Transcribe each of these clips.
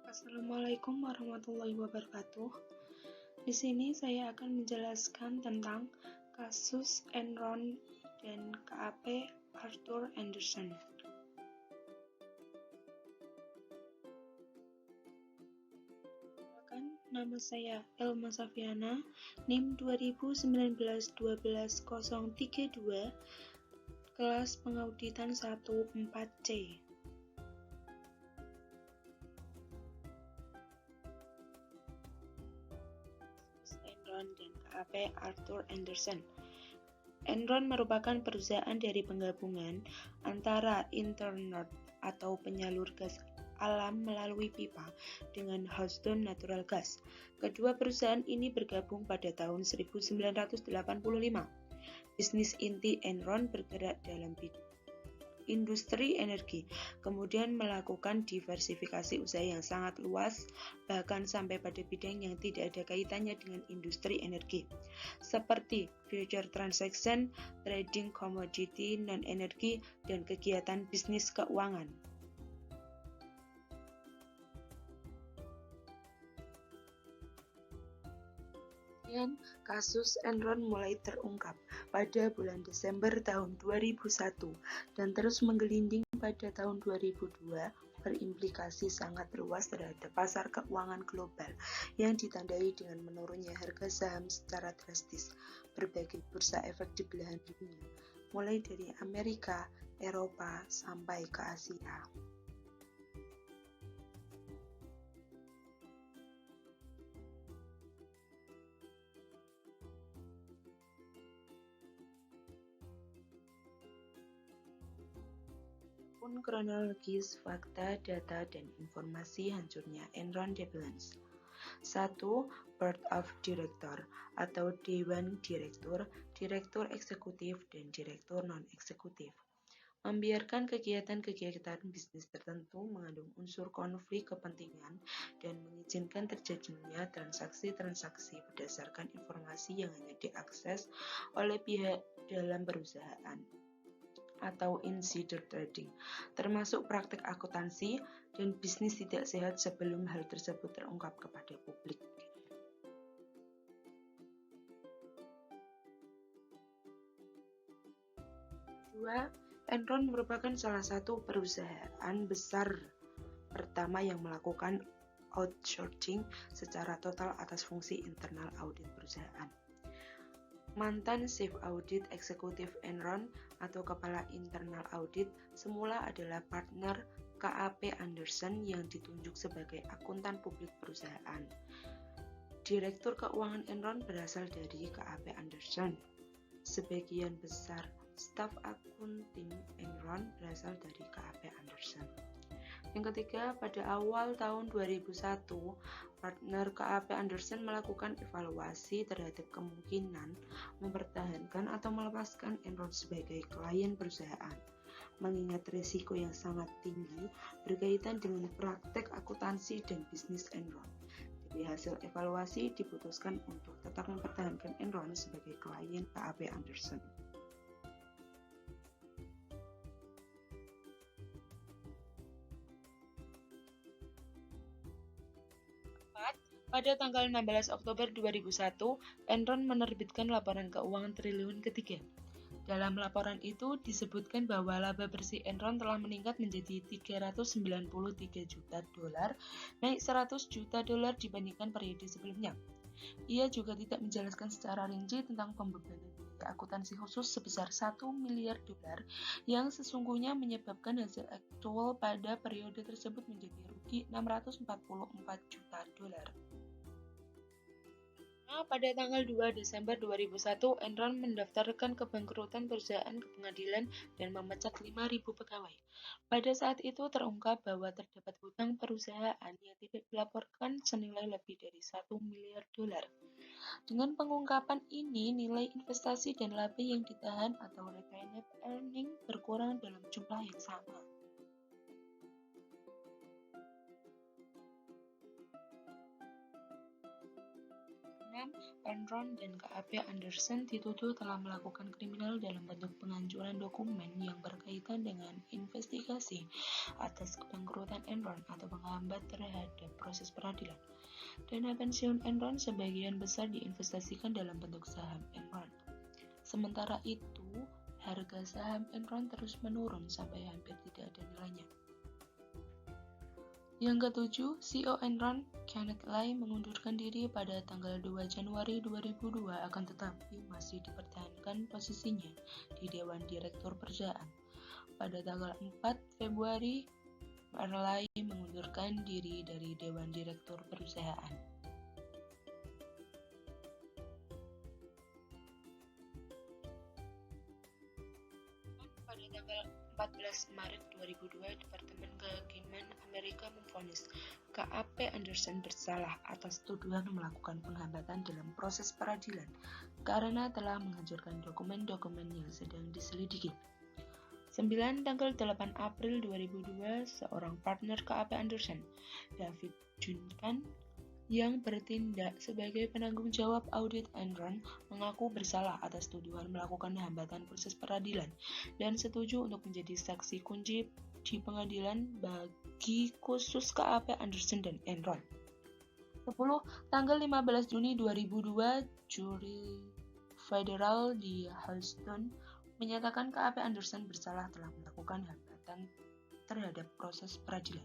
Assalamualaikum warahmatullahi wabarakatuh. Di sini saya akan menjelaskan tentang kasus Enron dan KAP Arthur Andersen. Nama saya Elma Safiana, NIM 2019-12-032, kelas pengauditan 14C. Enron dan KAP Arthur Andersen. Enron merupakan perusahaan dari penggabungan antara Internord atau penyalur gas alam melalui pipa dengan Houston Natural Gas. Kedua perusahaan ini bergabung pada tahun 1985. Bisnis inti Enron bergerak dalam industri energi, kemudian melakukan diversifikasi usaha yang sangat luas, bahkan sampai pada bidang yang tidak ada kaitannya dengan industri energi, seperti future transaction, trading komoditi non-energi, dan kegiatan bisnis keuangan. Kemudian, kasus Enron mulai terungkap pada bulan Desember tahun 2001 dan terus menggelinding pada tahun 2002, berimplikasi sangat luas terhadap pasar keuangan global yang ditandai dengan menurunnya harga saham secara drastis berbagai bursa efek di belahan dunia, mulai dari Amerika, Eropa, sampai ke Asia. Kronologis, fakta, data, dan informasi hancurnya Enron Development. 1. Board of Director atau Dewan Direktur, Direktur Eksekutif, dan Direktur Non-Eksekutif. Membiarkan kegiatan-kegiatan bisnis tertentu mengandung unsur konflik kepentingan dan mengizinkan terjadinya transaksi-transaksi berdasarkan informasi yang hanya diakses oleh pihak dalam perusahaan atau insider trading, termasuk praktik akuntansi dan bisnis tidak sehat sebelum hal tersebut terungkap kepada publik. Dua, Enron merupakan salah satu perusahaan besar pertama yang melakukan outsourcing secara total atas fungsi internal audit perusahaan. Mantan Chief Audit Eksekutif Enron atau Kepala Internal Audit semula adalah partner KAP Andersen yang ditunjuk sebagai akuntan publik perusahaan. Direktur keuangan Enron berasal dari KAP Andersen. Sebagian besar staf akunting Enron berasal dari KAP Andersen. Yang ketiga, pada awal tahun 2001, partner KAP Andersen melakukan evaluasi terhadap kemungkinan mempertahankan atau melepaskan Enron sebagai klien perusahaan, mengingat risiko yang sangat tinggi berkaitan dengan praktek akuntansi dan bisnis Enron. Dari hasil evaluasi diputuskan untuk tetap mempertahankan Enron sebagai klien KAP Andersen. Pada tanggal 16 Oktober 2001, Enron menerbitkan laporan keuangan triliun ketiga. Dalam laporan itu disebutkan bahwa laba bersih Enron telah meningkat menjadi 393 juta dolar, naik 100 juta dolar dibandingkan periode sebelumnya. Ia juga tidak menjelaskan secara rinci tentang pembebanan biaya akuntansi khusus sebesar 1 miliar dolar yang sesungguhnya menyebabkan hasil aktual pada periode tersebut menjadi rugi 644 juta dolar. Pada tanggal 2 Desember 2001, Enron mendaftarkan kebangkrutan perusahaan ke pengadilan dan memecat 5.000 pegawai. Pada saat itu terungkap bahwa terdapat hutang perusahaan yang tidak dilaporkan senilai lebih dari 1 miliar dolar. Dengan pengungkapan ini, nilai investasi dan laba yang ditahan atau retained earning berkurang dalam jumlah yang sama. Saham, Enron dan KAP Anderson dituduh telah melakukan kriminal dalam bentuk penghancuran dokumen yang berkaitan dengan investigasi atas kebangkrutan Enron atau menghambat terhadap proses peradilan. Dana pensiun Enron sebagian besar diinvestasikan dalam bentuk saham Enron. Sementara itu, harga saham Enron terus menurun sampai hampir tidak ada nilainya. Yang ketujuh, CEO Enron, Kenneth Lay mengundurkan diri pada tanggal 2 Januari 2002 akan tetapi masih dipertahankan posisinya di Dewan Direktur Perusahaan. Pada tanggal 4 Februari, Lay mengundurkan diri dari Dewan Direktur Perusahaan. Pada tanggal 14 Maret 2002, Departemen Kehakiman Amerika memvonis KAP Anderson bersalah atas tuduhan melakukan penghambatan dalam proses peradilan karena telah menghancurkan dokumen-dokumen yang sedang diselidiki. 9. Tanggal 8 April 2002, seorang partner KAP Anderson, David Duncan, yang bertindak sebagai penanggung jawab audit Enron mengaku bersalah atas tuduhan melakukan hambatan proses peradilan dan setuju untuk menjadi saksi kunci di pengadilan bagi kasus KAP Anderson dan Enron. 10. Tanggal 15 Juni 2002, juri federal di Houston menyatakan KAP Anderson bersalah telah melakukan hambatan terhadap proses peradilan.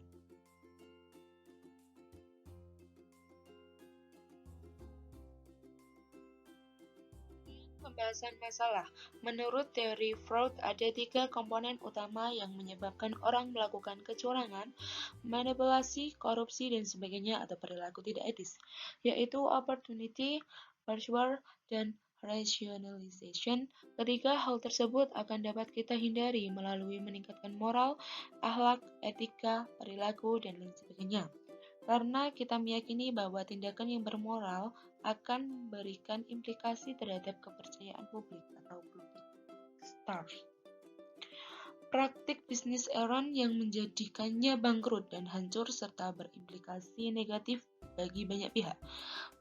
Pembahasan masalah. Menurut teori Freud, ada 3 komponen utama yang menyebabkan orang melakukan kecurangan, manipulasi, korupsi, dan sebagainya atau perilaku tidak etis, yaitu opportunity, pressure, dan rationalization. Ketiga hal tersebut akan dapat kita hindari melalui meningkatkan moral, akhlak, etika, perilaku, dan lain sebagainya. Karena kita meyakini bahwa tindakan yang bermoral akan memberikan implikasi terhadap kepercayaan publik atau public trust. Praktik bisnis Enron yang menjadikannya bangkrut dan hancur serta berimplikasi negatif bagi banyak pihak.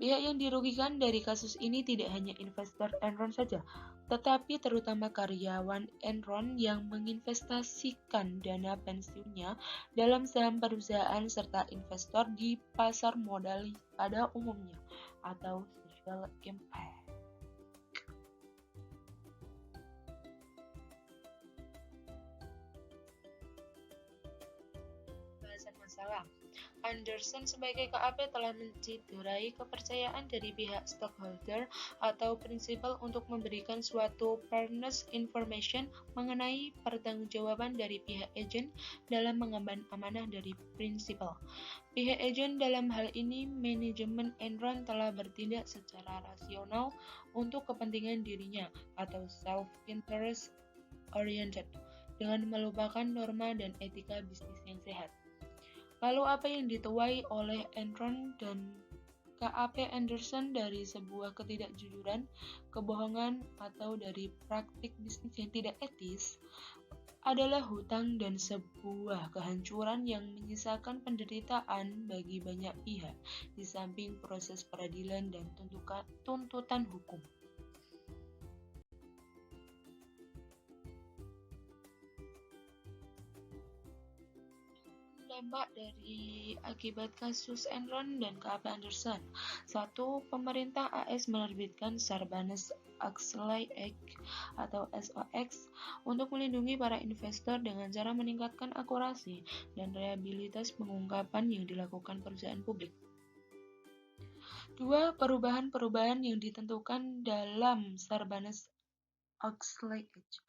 Pihak yang dirugikan dari kasus ini tidak hanya investor Enron saja, tetapi terutama karyawan Enron yang menginvestasikan dana pensiunnya dalam saham perusahaan serta investor di pasar modal pada umumnya atau social impact. Pembahasan masalah. Anderson sebagai KAP telah menciderai kepercayaan dari pihak stockholder atau prinsipal untuk memberikan suatu fairness information mengenai pertanggungjawaban dari pihak agen dalam mengemban amanah dari prinsipal. Pihak agen dalam hal ini manajemen Enron telah bertindak secara rasional untuk kepentingan dirinya atau self-interest oriented dengan melupakan norma dan etika bisnis yang sehat. Lalu apa yang dituai oleh Enron dan KAP Anderson dari sebuah ketidakjujuran, kebohongan, atau dari praktik bisnis yang tidak etis adalah hutang dan sebuah kehancuran yang menyisakan penderitaan bagi banyak pihak di samping proses peradilan dan tuntutan hukum. Dampak dari akibat kasus Enron dan KAP Anderson. 1. Pemerintah AS menerbitkan Sarbanes-Oxley Act atau SOX untuk melindungi para investor dengan cara meningkatkan akurasi dan reliabilitas pengungkapan yang dilakukan perusahaan publik. 2. Perubahan-perubahan yang ditentukan dalam Sarbanes-Oxley Act.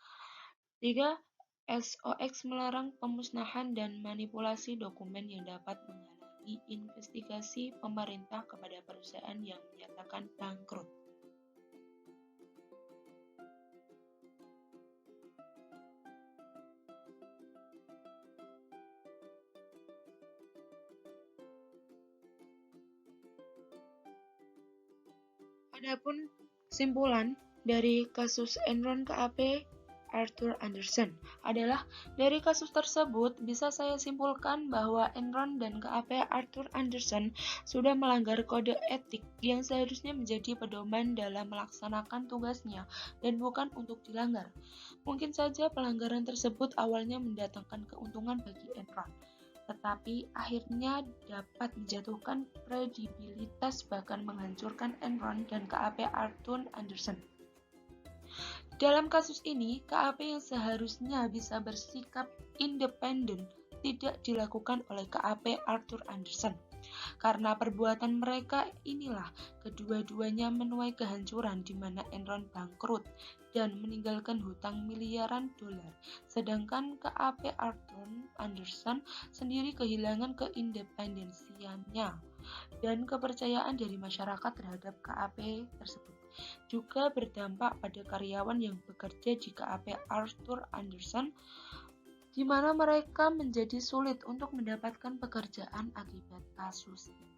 3. SOX melarang pemusnahan dan manipulasi dokumen yang dapat menghalangi investigasi pemerintah kepada perusahaan yang menyatakan bangkrut. Adapun kesimpulan dari kasus Enron KAP Arthur Anderson, adalah dari kasus tersebut bisa saya simpulkan bahwa Enron dan KAP Arthur Andersen sudah melanggar kode etik yang seharusnya menjadi pedoman dalam melaksanakan tugasnya dan bukan untuk dilanggar. Mungkin saja pelanggaran tersebut awalnya mendatangkan keuntungan bagi Enron, tetapi akhirnya dapat menjatuhkan kredibilitas bahkan menghancurkan Enron dan KAP Arthur Andersen. Dalam kasus ini, KAP yang seharusnya bisa bersikap independen tidak dilakukan oleh KAP Arthur Andersen. Karena perbuatan mereka inilah kedua-duanya menuai kehancuran di mana Enron bangkrut dan meninggalkan hutang miliaran dolar, sedangkan KAP Arthur Andersen sendiri kehilangan keindependensiannya dan kepercayaan dari masyarakat terhadap KAP tersebut. Juga berdampak pada karyawan yang bekerja di KAP Arthur Andersen, di mana mereka menjadi sulit untuk mendapatkan pekerjaan akibat kasus ini.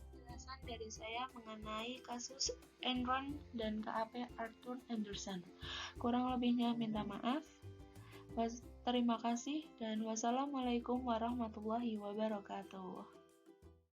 Penjelasan dari saya mengenai kasus Enron dan KAP Arthur Andersen. Kurang lebihnya minta maaf. Terima kasih dan wassalamualaikum warahmatullahi wabarakatuh.